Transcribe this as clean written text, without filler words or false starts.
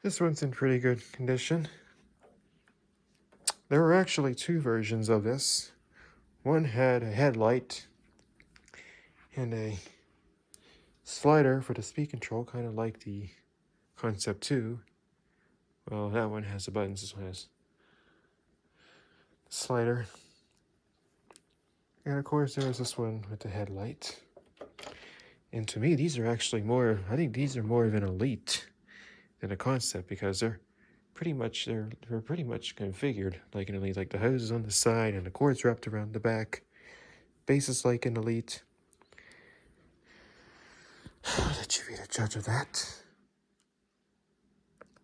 This one's in pretty good condition. There were actually two versions of this. One had a headlight and a slider for the speed control, kind of like the Concept 2. Well, that one has the buttons, this one has the slider. And of course there was this one with the headlight. And to me, these are actually more, I think these are more of an Elite than a Concept, because they're pretty much configured like an Elite, like the hoses on the side and the cords wrapped around the back. Base is like an Elite. I'll let you be the judge of that.